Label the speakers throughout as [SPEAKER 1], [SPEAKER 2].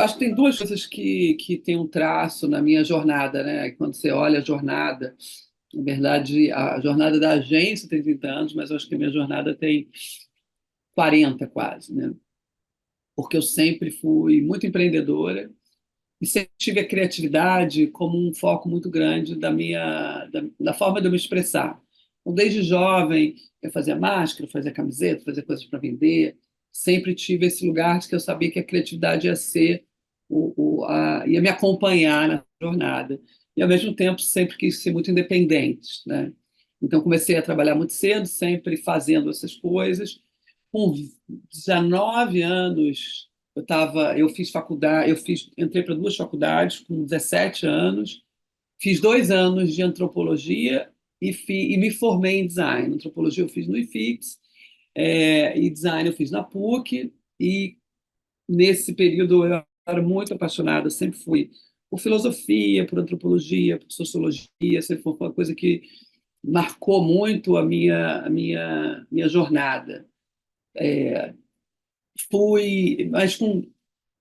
[SPEAKER 1] acho que tem duas coisas que tem um traço na minha jornada, né? Quando você olha a jornada, na verdade, a jornada da agência tem 30 anos, mas eu acho que a minha jornada tem 40 quase, né? Porque eu sempre fui muito empreendedora e sempre tive a criatividade como um foco muito grande da forma de eu me expressar. Então, desde jovem, eu fazia máscara, fazia camiseta, fazia coisas para vender. Sempre tive esse lugar de que eu sabia que a criatividade ia ser ia me acompanhar na jornada. E, ao mesmo tempo, sempre quis ser muito independente, né? Então, comecei a trabalhar muito cedo, sempre fazendo essas coisas. Com 19 anos, eu fiz faculdade, entrei para duas faculdades com 17 anos, fiz 2 anos de antropologia e me formei em design. Antropologia eu fiz no IFIX, e design eu fiz na PUC, e nesse período eu era muito apaixonada, sempre fui por filosofia, por antropologia, por sociologia, sempre foi uma coisa que marcou muito a minha jornada.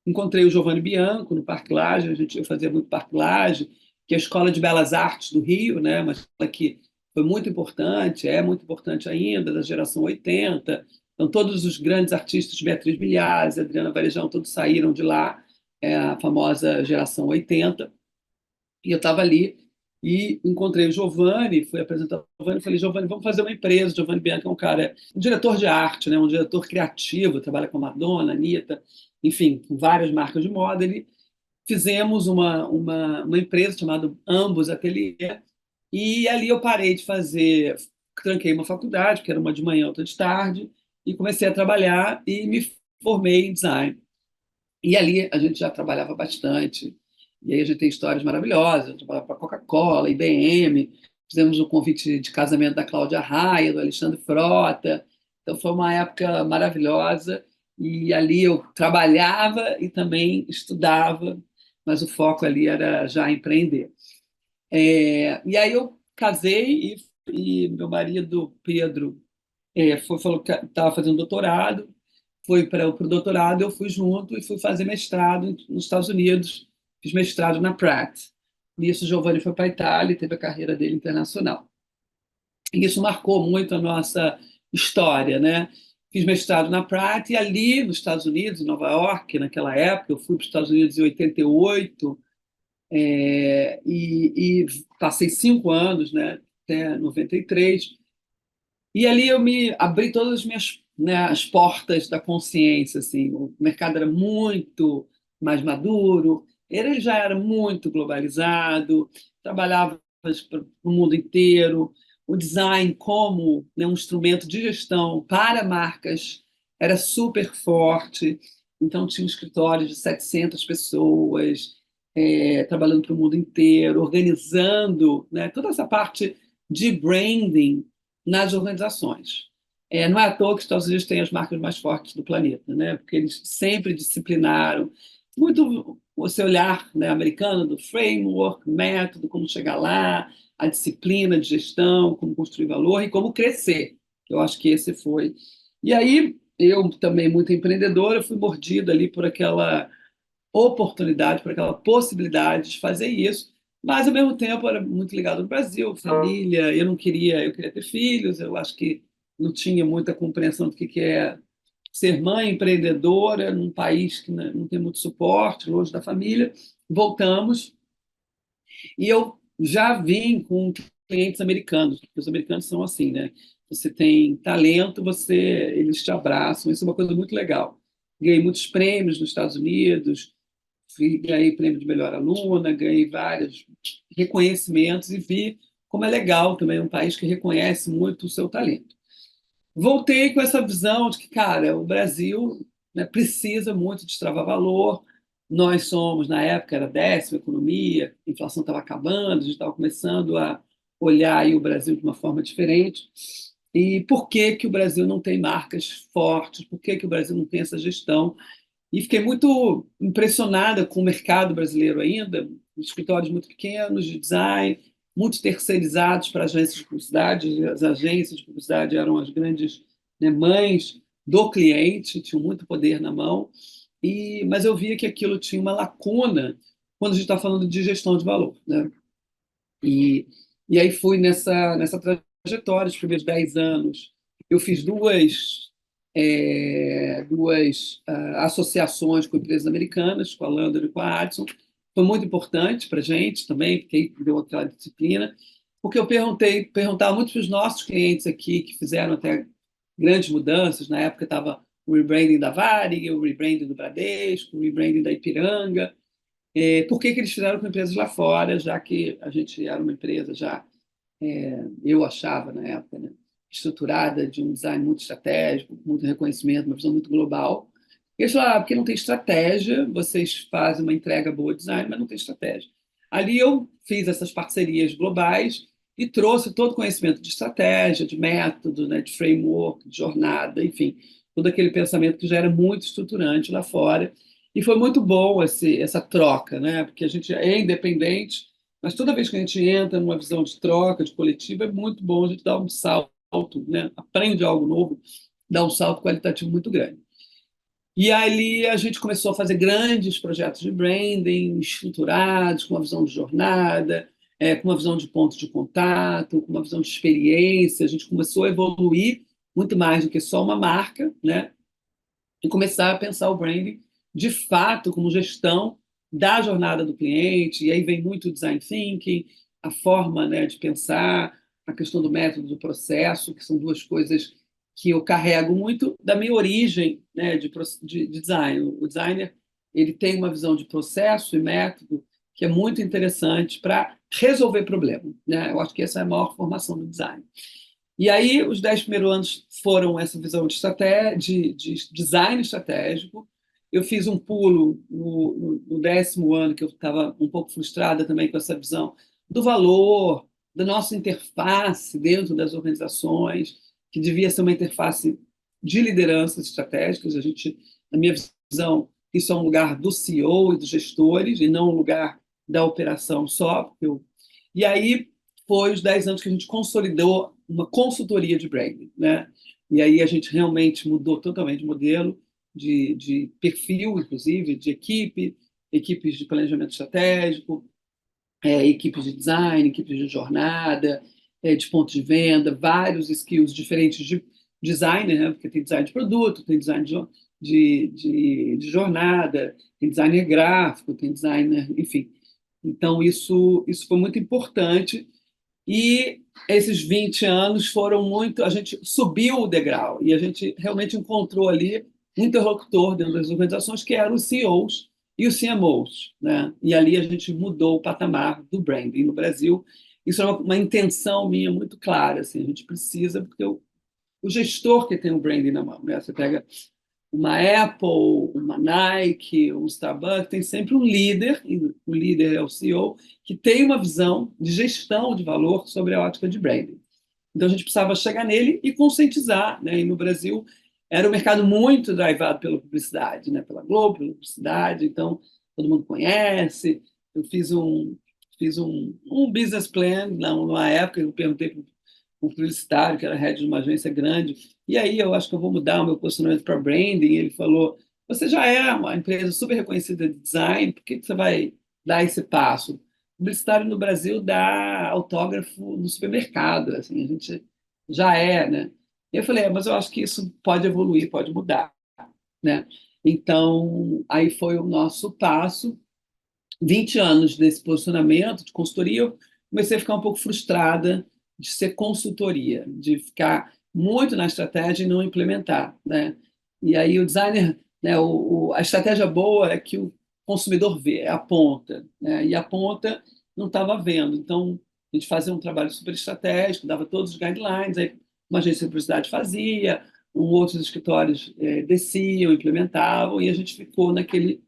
[SPEAKER 1] Encontrei o Giovanni Bianco no Parque Lage, eu fazia muito Parque Lage, que é a Escola de Belas Artes do Rio, né, uma escola que foi muito importante, é muito importante ainda, da geração 80. Então, todos os grandes artistas, Beatriz Milhares, Adriana Varejão, todos saíram de lá, a famosa geração 80. E eu estava ali e encontrei o Giovanni, fui apresentar o Giovanni e falei: Giovanni, vamos fazer uma empresa. Giovanni Bianchi é um cara, um diretor de arte, né, um diretor criativo, trabalha com Madonna, Anitta, enfim, com várias marcas de moda. Ele fizemos uma empresa chamada Ambos Atelier, e ali eu parei de fazer, tranquei uma faculdade, que era uma de manhã, outra de tarde, e comecei a trabalhar e me formei em design. E ali a gente já trabalhava bastante. E aí a gente tem histórias maravilhosas. Eu trabalhava para Coca-Cola, IBM, fizemos o convite de casamento da Cláudia Raia, do Alexandre Frota. Então foi uma época maravilhosa. E ali eu trabalhava e também estudava, mas o foco ali era já empreender. E aí eu casei e meu marido, Pedro, falou que estava fazendo doutorado, foi para o doutorado, eu fui junto e fui fazer mestrado nos Estados Unidos, fiz mestrado na Pratt. Nisso, Giovanni foi para a Itália e teve a carreira dele internacional. E isso marcou muito a nossa história, né? Fiz mestrado na Pratt e ali nos Estados Unidos, em Nova York, naquela época, eu fui para os Estados Unidos em 88, e passei 5 anos, né, até 93. E ali eu me abri todas as minhas, né, as portas da consciência, assim. O mercado era muito mais maduro, ele já era muito globalizado, trabalhava para o mundo inteiro. O design como, né, um instrumento de gestão para marcas era super forte. Então tinha um escritório de 700 pessoas, trabalhando para o mundo inteiro, organizando, né, toda essa parte de branding nas organizações. Não é à toa que os Estados Unidos têm as marcas mais fortes do planeta, né? Porque eles sempre disciplinaram muito esse olhar, né, americano do framework, método, como chegar lá, a disciplina de gestão, como construir valor e como crescer. Eu acho que esse foi. E aí, eu também, muito empreendedora, fui mordida ali por aquela oportunidade, por aquela possibilidade de fazer isso, mas ao mesmo tempo era muito ligado ao Brasil, família, eu queria ter filhos, eu acho que não tinha muita compreensão do que é ser mãe empreendedora num país que não tem muito suporte, longe da família. Voltamos e eu já vim com clientes americanos, porque os americanos são assim, né? Você tem talento, eles te abraçam, isso é uma coisa muito legal. Ganhei muitos prêmios nos Estados Unidos, ganhei prêmio de melhor aluna, ganhei vários reconhecimentos e vi como é legal também um país que reconhece muito o seu talento. Voltei com essa visão de que, cara, o Brasil, né, precisa muito destravar valor. Nós somos, na época, era décima economia, a inflação estava acabando, a gente estava começando a olhar aí o Brasil de uma forma diferente. E por que que o Brasil não tem marcas fortes? Por que que o Brasil não tem essa gestão? E fiquei muito impressionada com o mercado brasileiro ainda, escritórios muito pequenos de design, muito terceirizados para agências de publicidade. As agências de publicidade eram as grandes, né, mães do cliente, tinham muito poder na mão. mas eu via que aquilo tinha uma lacuna quando a gente está falando de gestão de valor, né? E, e aí fui nessa trajetória, os primeiros 10 anos. Eu fiz duas associações com empresas americanas, com a Lander e com a Adson. Foi muito importante para a gente também, porque aí deu aquela disciplina, porque eu perguntava muito para os nossos clientes aqui, que fizeram até grandes mudanças. Na época estava o rebranding da Varig, o rebranding do Bradesco, o rebranding da Ipiranga. Por que eles fizeram com empresas lá fora, já que a gente era uma empresa já, eu achava na época, né, estruturada, de um design muito estratégico, muito reconhecimento, uma visão muito global. E eles falaram, porque não tem estratégia, vocês fazem uma entrega boa de design, mas não tem estratégia. Ali eu fiz essas parcerias globais e trouxe todo o conhecimento de estratégia, de método, né, de framework, de jornada, enfim, todo aquele pensamento que já era muito estruturante lá fora. E foi muito bom essa troca, né? Porque a gente é independente, mas toda vez que a gente entra numa visão de troca, de coletivo, é muito bom a gente dar um salto, né? Aprende algo novo, dá um salto qualitativo muito grande. E ali a gente começou a fazer grandes projetos de branding, estruturados, com uma visão de jornada, com uma visão de ponto de contato, com uma visão de experiência. A gente começou a evoluir muito mais do que só uma marca, né? E começar a pensar o branding de fato como gestão da jornada do cliente. E aí vem muito o design thinking, a forma, né, de pensar, a questão do método, do processo, que são duas coisas que eu carrego muito da minha origem, né, de design. O designer, ele tem uma visão de processo e método que é muito interessante para resolver problema, né? Eu acho que essa é a maior formação do design. E aí, os 10 primeiros anos foram essa visão de design estratégico. Eu fiz um pulo no 10º ano, que eu estava um pouco frustrada também com essa visão do valor, da nossa interface dentro das organizações, que devia ser uma interface de lideranças estratégicas. Na minha visão, isso é um lugar do CEO e dos gestores, e não um lugar da operação só. E aí, foi os 10 anos que a gente consolidou uma consultoria de branding, né? E aí a gente realmente mudou totalmente o modelo de perfil, inclusive, de equipe, equipes de planejamento estratégico, equipes de design, equipes de jornada, de ponto de venda, vários skills diferentes de designer, né? Porque tem design de produto, tem design de jornada, tem designer gráfico, tem designer, enfim. Então, isso foi muito importante e esses 20 anos foram muito. A gente subiu o degrau e a gente realmente encontrou ali um interlocutor dentro das organizações que eram os CEOs e os CMOs, né? E ali a gente mudou o patamar do branding no Brasil. Isso é uma intenção minha muito clara. Assim, a gente precisa, porque o gestor que tem o branding na mão, né? Você pega uma Apple, uma Nike, um Starbucks, tem sempre um líder, e o líder é o CEO, que tem uma visão de gestão de valor sobre a ótica de branding. Então a gente precisava chegar nele e conscientizar, né? E no Brasil era um mercado muito drivado pela publicidade, né? Pela Globo, pela publicidade, então todo mundo conhece. Eu fiz um business plan numa época, eu perguntei para um publicitário, que era head de uma agência grande, e aí eu acho que eu vou mudar o meu posicionamento para branding. Ele falou: você já é uma empresa super reconhecida de design, por que você vai dar esse passo? O publicitário no Brasil dá autógrafo no supermercado, assim, a gente já é, né? E eu falei: mas eu acho que isso pode evoluir, pode mudar, né? Então, aí foi o nosso passo. 20 anos desse posicionamento de consultoria, eu comecei a ficar um pouco frustrada de ser consultoria, de ficar muito na estratégia e não implementar, né? E aí o designer, né, a estratégia boa é que o consumidor vê, é a ponta, né? E a ponta não estava vendo. Então, a gente fazia um trabalho super estratégico, dava todos os guidelines, aí uma agência de publicidade fazia, outros escritórios desciam, implementavam, e a gente ficou naquele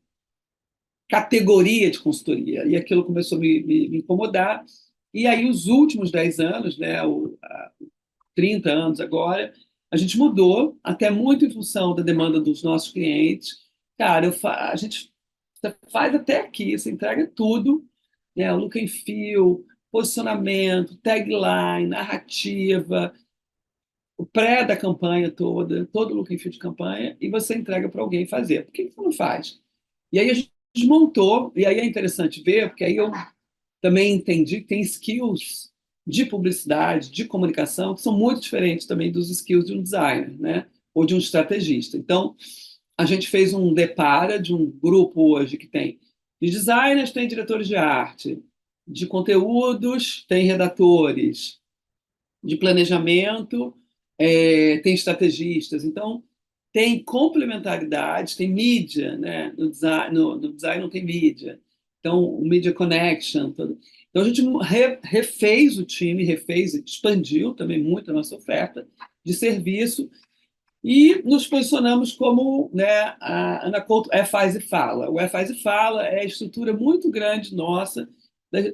[SPEAKER 1] categoria de consultoria. E aquilo começou a me incomodar. E aí, os últimos 10 anos, né, 30 anos agora, a gente mudou, até muito em função da demanda dos nossos clientes. Cara, a gente faz até aqui, você entrega tudo, né, look and feel, posicionamento, tagline, narrativa, o pré da campanha toda, todo o look and feel de campanha, e você entrega para alguém fazer. Por que você não faz? E aí a gente desmontou, e aí é interessante ver, porque aí eu também entendi que tem skills de publicidade, de comunicação, que são muito diferentes também dos skills de um designer, né? Ou de um estrategista. Então, a gente fez um depara de um grupo hoje que tem de designers, tem diretores de arte, de conteúdos, tem redatores, de planejamento, tem estrategistas. Então, tem complementaridade, tem mídia, né? No design não tem mídia. Então, o Media Connection. Todo. Então, a gente refez o time, refez, expandiu também muito a nossa oferta de serviço e nos posicionamos como, né, a Ana Couto Faz e Fala. O Faz e Fala é a estrutura muito grande nossa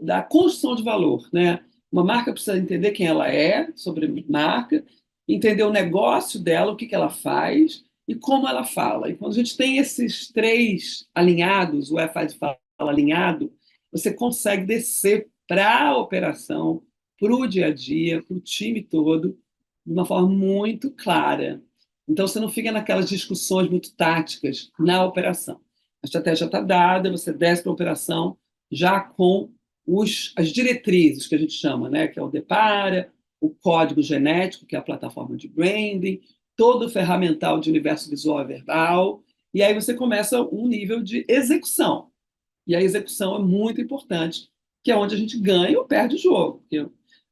[SPEAKER 1] da construção de valor. Né? Uma marca precisa entender quem ela é, sobre marca, entender o negócio dela, o que ela faz e como ela fala. E quando a gente tem esses três alinhados, o Faz e Fala alinhado, você consegue descer para a operação, para o dia a dia, para o time todo, de uma forma muito clara. Então, você não fica naquelas discussões muito táticas na operação. A estratégia está dada, você desce para a operação já com as diretrizes que a gente chama, né? Que é o Depara, o código genético, que é a plataforma de branding, todo o ferramental de universo visual e verbal, e aí você começa um nível de execução. E a execução é muito importante, que é onde a gente ganha ou perde o jogo. Porque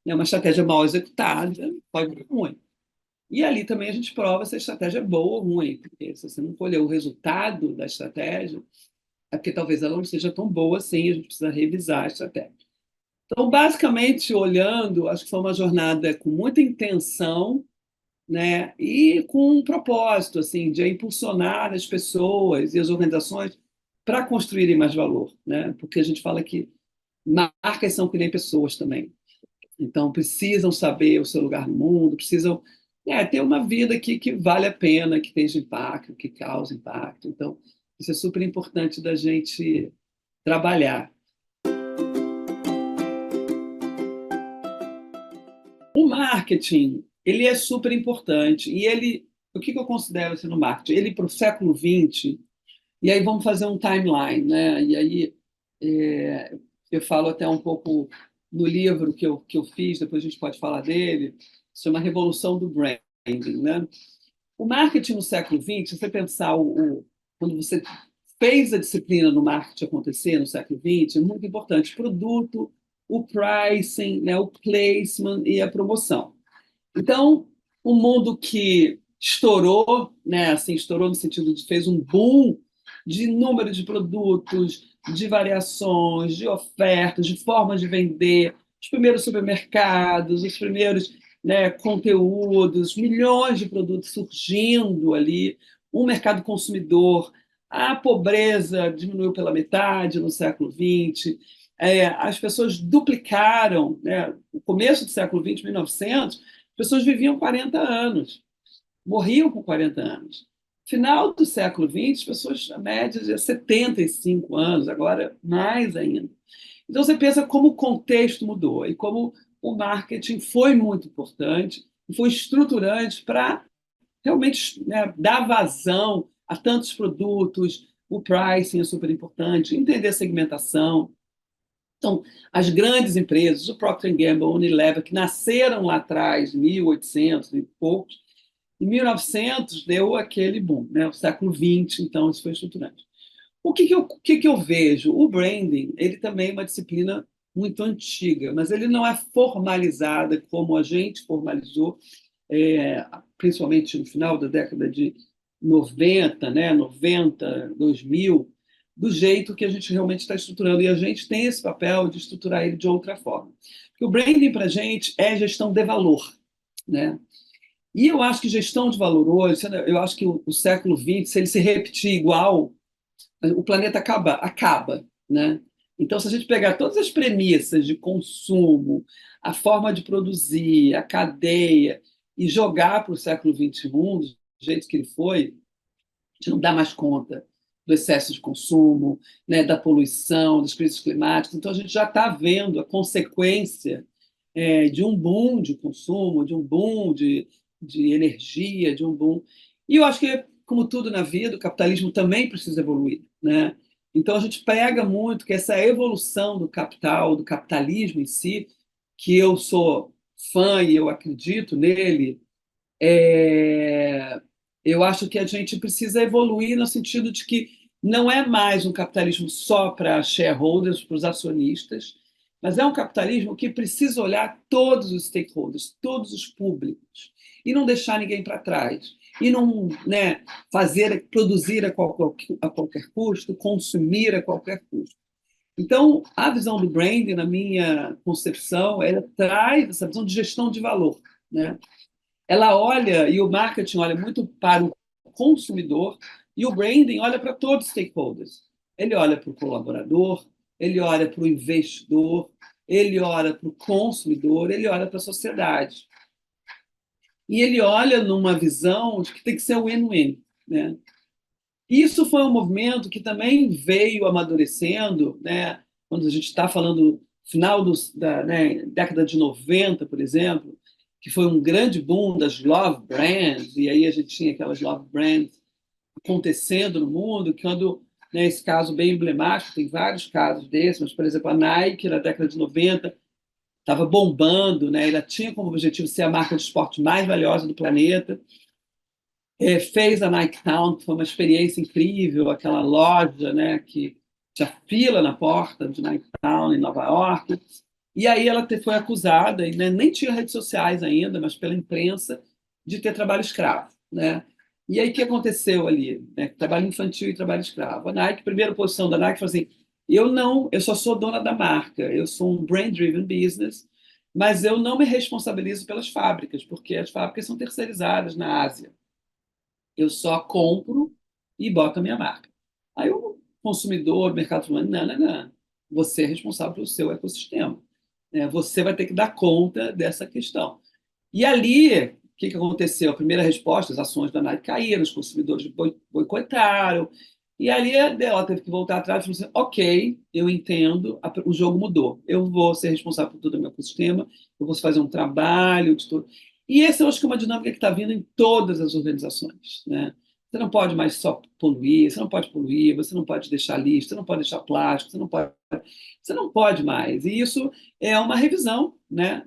[SPEAKER 1] uma estratégia mal executada pode ser ruim. E ali também a gente prova se a estratégia é boa ou ruim, porque se você não colher o resultado da estratégia, é porque talvez ela não seja tão boa assim, a gente precisa revisar a estratégia. Então, basicamente, olhando, acho que foi uma jornada com muita intenção, né, e com um propósito assim de impulsionar as pessoas e as organizações para construírem mais valor, né? Porque a gente fala que marcas são que nem pessoas também. Então, precisam saber o seu lugar no mundo, precisam ter uma vida que vale a pena, que tenha impacto, que cause impacto. Então, isso é super importante da gente trabalhar. O marketing, ele é super importante. E ele, o que eu considero assim, no marketing? Ele, para o século XX, e aí vamos fazer um timeline, né? E aí eu falo até um pouco no livro que eu fiz, depois a gente pode falar dele, se chama Revolução do Branding, né? O marketing no século XX, se você pensar quando você fez a disciplina no marketing acontecer no século XX, é muito importante. Produto, o pricing, né, o placement e a promoção. Então, o mundo que estourou, né, assim, estourou no sentido de fez um boom de número de produtos, de variações, de ofertas, de formas de vender, os primeiros supermercados, os primeiros, né, conteúdos, milhões de produtos surgindo ali, um mercado consumidor, a pobreza diminuiu pela metade no século XX, as pessoas duplicaram, né, no começo do século XX, 1900, as pessoas viviam 40 anos, morriam com 40 anos. Final do século XX, as pessoas, a média de 75 anos, agora mais ainda. Então, você pensa como o contexto mudou e como o marketing foi muito importante e foi estruturante para realmente, né, dar vazão a tantos produtos, o pricing é super importante, entender a segmentação. Então, as grandes empresas, o Procter Gamble, a Unilever, que nasceram lá atrás, 1800 e poucos, em 1900 deu aquele boom, né? O século XX, então, isso foi estruturante. O que eu vejo? O branding, ele também é uma disciplina muito antiga, mas ele não é formalizada como a gente formalizou, principalmente no final da década de 90, né? 90, 2000, do jeito que a gente realmente está estruturando. E a gente tem esse papel de estruturar ele de outra forma. Porque o branding, para a gente, é gestão de valor, né? E eu acho que gestão de valor hoje, eu acho que o século XX, se ele se repetir igual, o planeta acaba, né? Então, se a gente pegar todas as premissas de consumo, a forma de produzir, a cadeia, e jogar para o século XXI, do jeito que ele foi, a gente não dá mais conta do excesso de consumo, né, da poluição, das crises climáticas. Então, a gente já está vendo a consequência de um boom de consumo, de um boom de energia, de um boom. E eu acho que, como tudo na vida, o capitalismo também precisa evoluir, né? Então a gente prega muito que essa evolução do capital, do capitalismo em si, que eu sou fã e eu acredito nele, é, eu acho que a gente precisa evoluir no sentido de que não é mais um capitalismo só para shareholders, para os acionistas, mas é um capitalismo que precisa olhar todos os stakeholders, todos os públicos, e não deixar ninguém para trás. E não, né, fazer, produzir a qualquer custo, consumir a qualquer custo. Então, a visão do branding, na minha concepção, ela traz essa visão de gestão de valor, né? Ela olha, e o marketing olha muito para o consumidor, e o branding olha para todos os stakeholders. Ele olha para o colaborador, ele olha para o investidor, ele olha para o consumidor, ele olha para a sociedade. E ele olha numa visão de que tem que ser win-win, né? Isso foi um movimento que também veio amadurecendo, né? Quando a gente está falando final da, né, década de 90, por exemplo, que foi um grande boom das love brands, e aí a gente tinha aquelas love brands acontecendo no mundo, quando, né, esse caso bem emblemático, tem vários casos desses, mas, por exemplo, a Nike, na década de 90, estava bombando, né? Ela tinha como objetivo ser a marca de esporte mais valiosa do planeta, fez a Nike Town, que foi uma experiência incrível, aquela loja, né, que tinha fila na porta de Nike Town, em Nova York. E aí ela foi acusada, e né, nem tinha redes sociais ainda, mas pela imprensa, de ter trabalho escravo, né? E aí o que aconteceu ali? Né? Trabalho infantil e trabalho escravo. A Nike, primeira posição da Nike, falou assim: eu não, eu só sou dona da marca, eu sou um brand-driven business, mas eu não me responsabilizo pelas fábricas, porque as fábricas são terceirizadas na Ásia. Eu só compro e boto a minha marca. Aí o consumidor, o mercado falando, não, não, não, você é responsável pelo seu ecossistema. Né? Você vai ter que dar conta dessa questão. E ali, o que aconteceu? A primeira resposta, as ações da Nike caíram, os consumidores boicotaram, e ali ela teve que voltar atrás e falou assim, ok, eu entendo, o jogo mudou, eu vou ser responsável por todo o meu ecossistema, eu vou fazer um trabalho de tudo. E essa eu acho que é uma dinâmica que está vindo em todas as organizações, né? Você não pode mais só poluir, você não pode poluir, você não pode deixar lixo, você não pode deixar plástico, você não pode mais. E isso é uma revisão, né,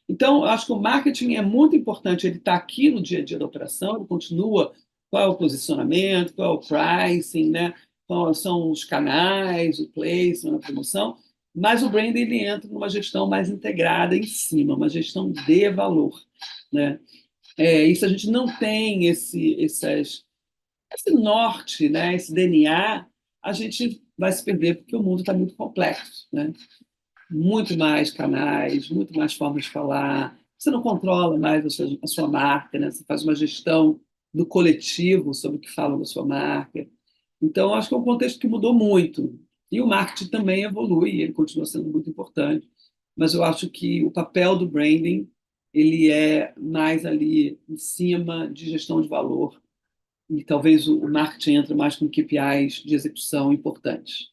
[SPEAKER 1] então, eu acho que o marketing é muito importante, ele está aqui no dia a dia da operação, ele continua qual é o posicionamento, qual é o pricing, né? Quais são os canais, o placement, a promoção, mas o brand ele entra numa gestão mais integrada em cima, uma gestão de valor, né? Isso a gente não tem esse norte, né? Esse DNA, a gente vai se perder porque o mundo está muito complexo, né? Muito mais canais, muito mais formas de falar. Você não controla mais a sua marca, né? Você faz uma gestão do coletivo sobre o que falam da sua marca. Então, acho que é um contexto que mudou muito. E o marketing também evolui, ele continua sendo muito importante. Mas eu acho que o papel do branding ele é mais ali em cima de gestão de valor. E talvez o marketing entre mais com KPIs de execução importantes.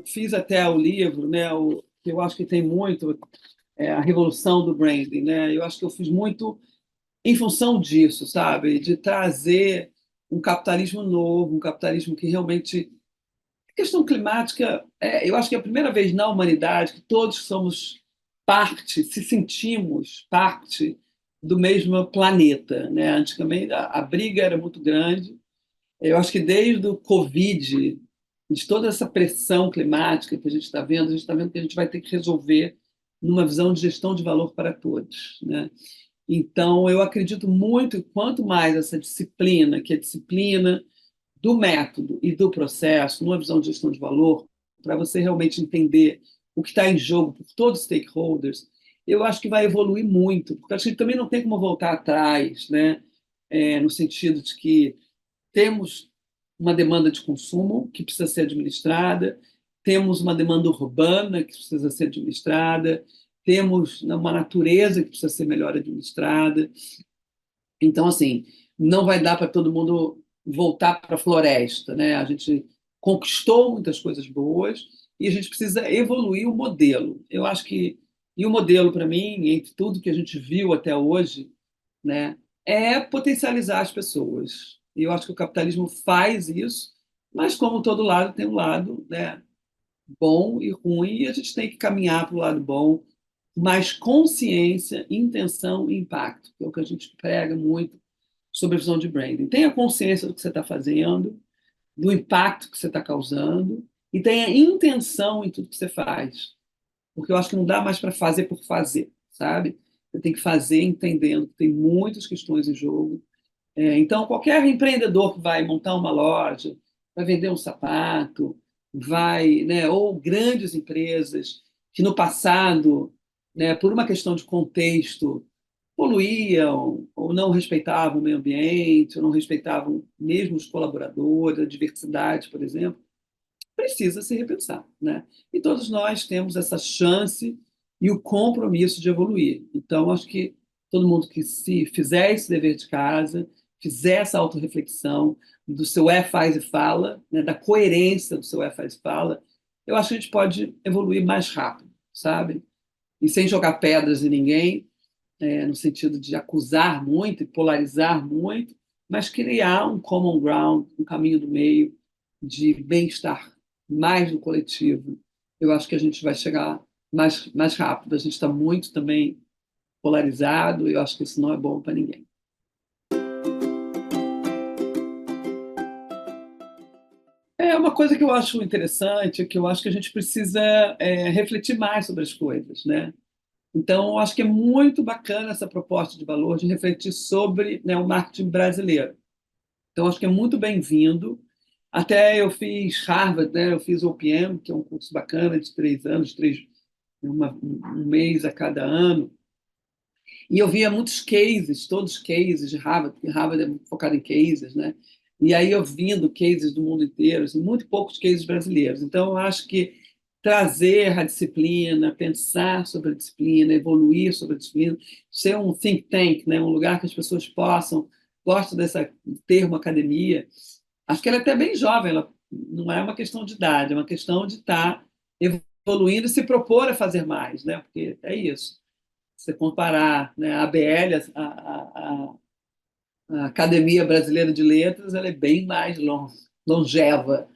[SPEAKER 1] Fiz até o livro, né, que eu acho que tem muito a revolução do branding, né? Eu acho que eu fiz muito em função disso, sabe? De trazer um capitalismo novo, um capitalismo que realmente a questão climática, eu acho que é a primeira vez na humanidade que todos somos parte, se sentimos parte do mesmo planeta, né? Antigamente a briga era muito grande. Eu acho que desde o Covid, de toda essa pressão climática que a gente está vendo que a gente vai ter que resolver numa visão de gestão de valor para todos, né? Então, eu acredito muito que quanto mais essa disciplina, que é a disciplina do método e do processo, numa visão de gestão de valor, para você realmente entender o que está em jogo por todos os stakeholders, eu acho que vai evoluir muito, porque acho que também não tem como voltar atrás, né? No sentido de que temos uma demanda de consumo que precisa ser administrada, temos uma demanda urbana que precisa ser administrada, temos uma natureza que precisa ser melhor administrada. Então, assim, não vai dar para todo mundo voltar para a floresta, né? A gente conquistou muitas coisas boas e a gente precisa evoluir o modelo. Eu acho que, e o modelo, para mim, entre tudo que a gente viu até hoje, né, é potencializar as pessoas. E eu acho que o capitalismo faz isso, mas como todo lado tem um lado, né, bom e ruim, e a gente tem que caminhar para o lado bom, mais consciência, intenção e impacto, que é o que a gente prega muito sobre a visão de branding. Tenha consciência do que você está fazendo, do impacto que você está causando, e tenha intenção em tudo que você faz. Porque eu acho que não dá mais para fazer por fazer, sabe? Você tem que fazer entendendo que tem muitas questões em jogo. Então, qualquer empreendedor que vai montar uma loja, vai vender um sapato, vai, né, ou grandes empresas que no passado, né, por uma questão de contexto, poluíam ou não respeitavam o meio ambiente, ou não respeitavam mesmo os colaboradores, a diversidade, por exemplo, precisa se repensar, né? E todos nós temos essa chance e o compromisso de evoluir. Então, acho que todo mundo que se fizer esse dever de casa, fizer essa autorreflexão do seu é, faz e fala, né, da coerência do seu é, faz e fala, eu acho que a gente pode evoluir mais rápido, sabe? E sem jogar pedras em ninguém, no sentido de acusar muito e polarizar muito, mas criar um common ground, um caminho do meio de bem-estar mais no coletivo. Eu acho que a gente vai chegar mais rápido. A gente está muito também polarizado e eu acho que isso não é bom para ninguém. É uma coisa que eu acho interessante, que eu acho que a gente precisa refletir mais sobre as coisas, né? Então, eu acho que é muito bacana essa proposta de valor de refletir sobre, né, o marketing brasileiro. Então, acho que é muito bem-vindo. Até eu fiz Harvard, né? Eu fiz o OPM, que é um curso bacana de 3 anos, um mês a cada ano. E eu via muitos cases, todos cases de Harvard, porque Harvard é focado em cases, né? E aí eu vindo cases do mundo inteiro, assim, muito poucos cases brasileiros. Então, eu acho que trazer a disciplina, pensar sobre a disciplina, evoluir sobre a disciplina, ser um think tank, né? Um lugar que as pessoas possam, gosto desse termo academia, acho que ela é até bem jovem, ela não é uma questão de idade, é uma questão de estar evoluindo e se propor a fazer mais, né? Porque é isso. Se você comparar, né, a ABL, a Academia Brasileira de Letras, ela é bem mais longeva.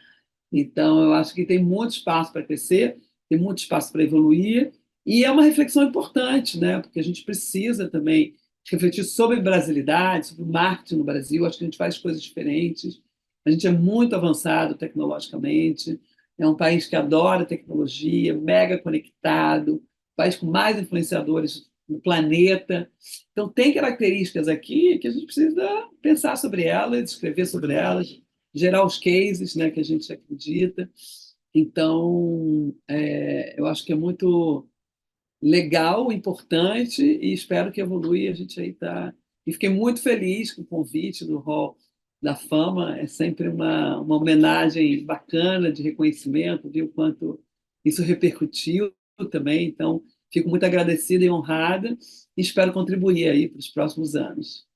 [SPEAKER 1] Então, eu acho que tem muito espaço para crescer, tem muito espaço para evoluir, e é uma reflexão importante, né? Porque a gente precisa também refletir sobre brasilidade, sobre o marketing no Brasil. Acho que a gente faz coisas diferentes, a gente é muito avançado tecnologicamente, é um país que adora tecnologia, mega conectado, país com mais influenciadores no planeta. Então, tem características aqui que a gente precisa pensar sobre elas, escrever sobre elas, gerar os cases, né, que a gente acredita. Então, eu acho que é muito legal, importante e espero que evolua. E a gente aí está. E fiquei muito feliz com o convite do Hall da Fama. É sempre uma homenagem bacana de reconhecimento, viu o quanto isso repercutiu também. Então, fico muito agradecida e honrada e espero contribuir aí para os próximos anos.